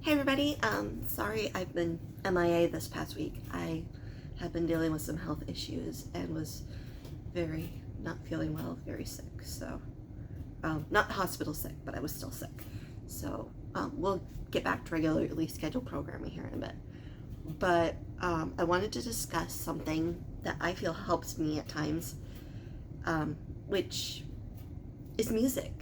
Hey everybody, sorry I've been MIA this past week. I have been dealing with some health issues and was very not feeling well, very sick. So, not hospital sick, but I was still sick. So, we'll get back to regularly scheduled programming here in a bit. But I wanted to discuss something that I feel helps me at times, which is music.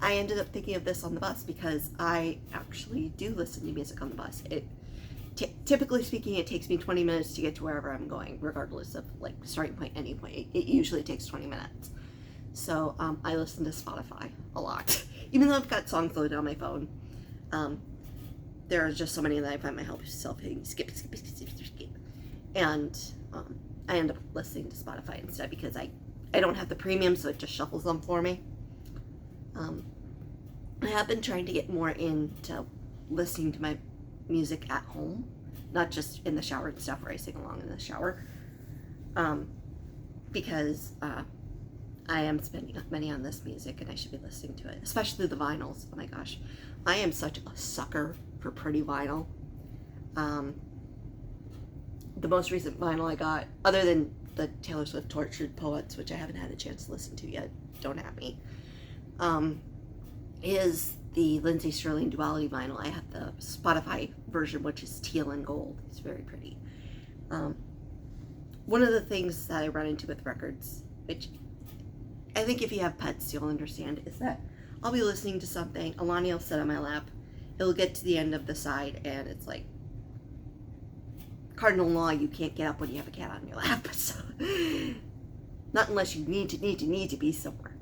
I ended up thinking of this on the bus because I actually do listen to music on the bus. Typically speaking, it takes me 20 minutes to get to wherever I'm going, regardless of like starting point, ending point. It usually takes 20 minutes. So I listen to Spotify a lot, even though I've got songs loaded on my phone. There are just so many that I find myself hitting skip, and I end up listening to Spotify instead because I don't have the premium, so it just shuffles them for me. I have been trying to get more into listening to my music at home, not just in the shower and stuff where I sing along in the shower, because I am spending money on this music and I should be listening to it, especially the vinyls. Oh my gosh, I am such a sucker for pretty vinyl. The most recent vinyl I got, other than the Taylor Swift Tortured Poets, which I haven't had a chance to listen to yet, don't at me, is the Lindsey Sterling Duality vinyl. I have the Spotify version, which is teal and gold. It's very pretty. One of the things that I run into with records, which I think if you have pets you'll understand, is that I'll be listening to something, Alani will sit on my lap, it'll get to the end of the side, and it's like cardinal law, you can't get up when you have a cat on your lap. So, not unless you need to be somewhere.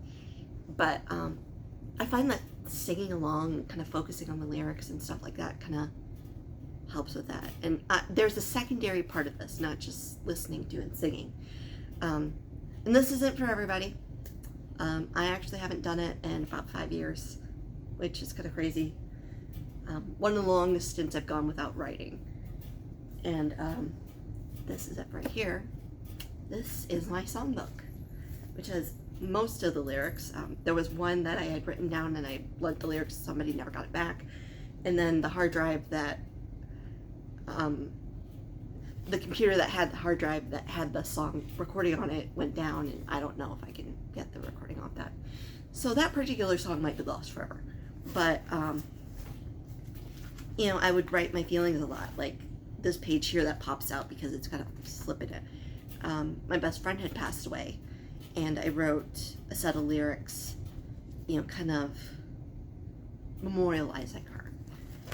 But I find that singing along, kind of focusing on the lyrics and stuff like that, kind of helps with that. And there's a secondary part of this, not just listening to and singing. And this isn't for everybody. I actually haven't done it in about 5 years, which is kind of crazy. One of the longest stints I've gone without writing. And this is it right here. This is my songbook, which has most of the lyrics. There was one that I had written down and I lent the lyrics to somebody, never got it back. And then the hard drive that, the computer that had the hard drive that had the song recording on it went down, and I don't know if I can get the recording off that. So that particular song might be lost forever. But, I would write my feelings a lot, like this page here that pops out because it's got a slip in it. My best friend had passed away, and I wrote a set of lyrics, kind of memorializing her.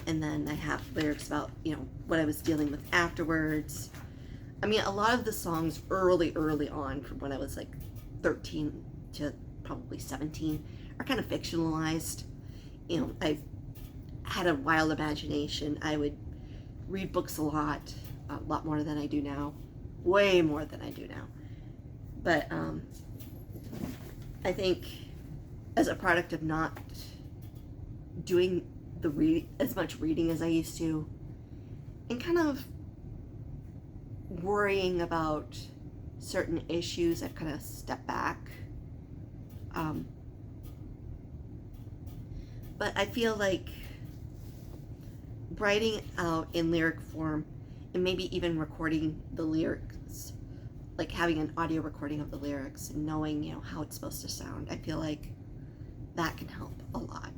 And then I have lyrics about, what I was dealing with afterwards. I mean, a lot of the songs early on, from when I was like 13 to probably 17, are kind of fictionalized. I had a wild imagination. I would read books a lot more than I do now. Way more than I do now. But I think as a product of not doing as much reading as I used to, and kind of worrying about certain issues, I've kind of stepped back. But I feel like writing out in lyric form and maybe even recording the lyrics, like having an audio recording of the lyrics and knowing, how it's supposed to sound, I feel like that can help a lot.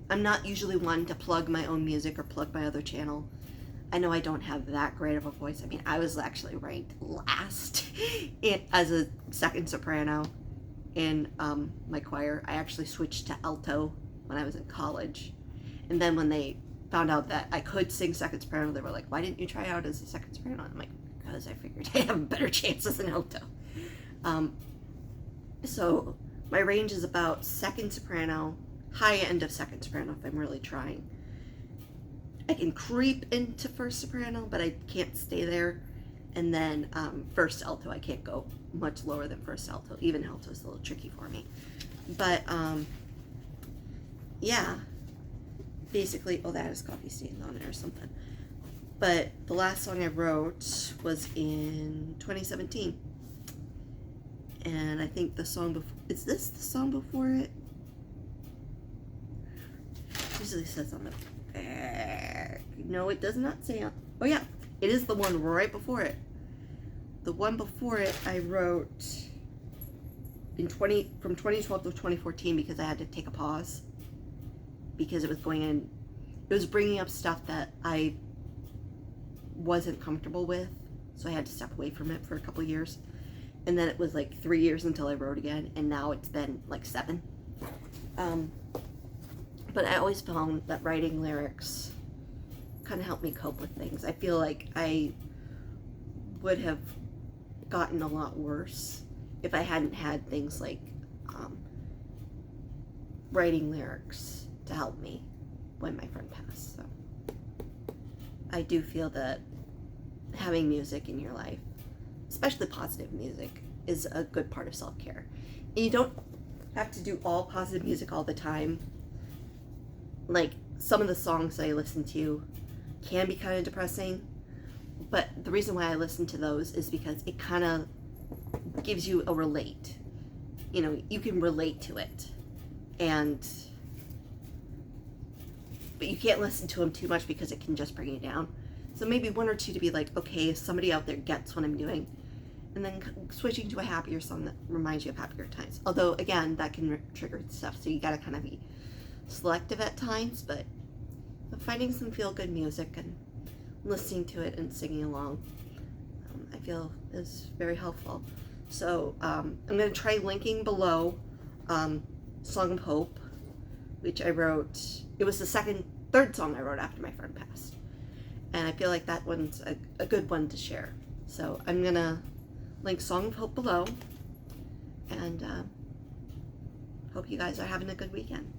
I'm not usually one to plug my own music or plug my other channel. I know I don't have that great of a voice. I mean, I was actually ranked last as a second soprano in my choir. I actually switched to alto when I was in college. And then when they found out that I could sing second soprano, they were like, why didn't you try out as a second soprano? I'm like, because I figured I have better chances than alto. So my range is about second soprano, high end of second soprano if I'm really trying. I can creep into first soprano, but I can't stay there. And then first alto, I can't go much lower than first alto. Even alto is a little tricky for me. But yeah, basically, that is coffee stains on it or something. But the last song I wrote was in 2017. And I think the song before, is this the song before it? usually says on the back. No, it does not say on. Oh yeah, it is the one right before it. The one before it I wrote from 2012 to 2014 because I had to take a pause because it was bringing up stuff that I wasn't comfortable with, so I had to step away from it for a couple years. And then it was like 3 years until I wrote again, and now it's been like 7. But I always found that writing lyrics kind of helped me cope with things. I feel like I would have gotten a lot worse if I hadn't had things like writing lyrics to help me when my friend passed. So I do feel that having music in your life, especially positive music, is a good part of self-care. And you don't have to do all positive music all the time. Like, some of the songs that I listen to can be kind of depressing, but the reason why I listen to those is because it kind of gives you a relate. You know, you can relate to it. But you can't listen to them too much because it can just bring you down. So maybe 1 or 2 to be like, okay, somebody out there gets what I'm doing. And then switching to a happier song that reminds you of happier times. Although, again, that can trigger stuff, so you gotta kind of be selective at times, but finding some feel-good music and listening to it and singing along, I feel is very helpful. So I'm going to try linking below Song of Hope, which I wrote. It was the third song I wrote after my friend passed, and I feel like that one's a good one to share. So I'm going to link Song of Hope below, and hope you guys are having a good weekend.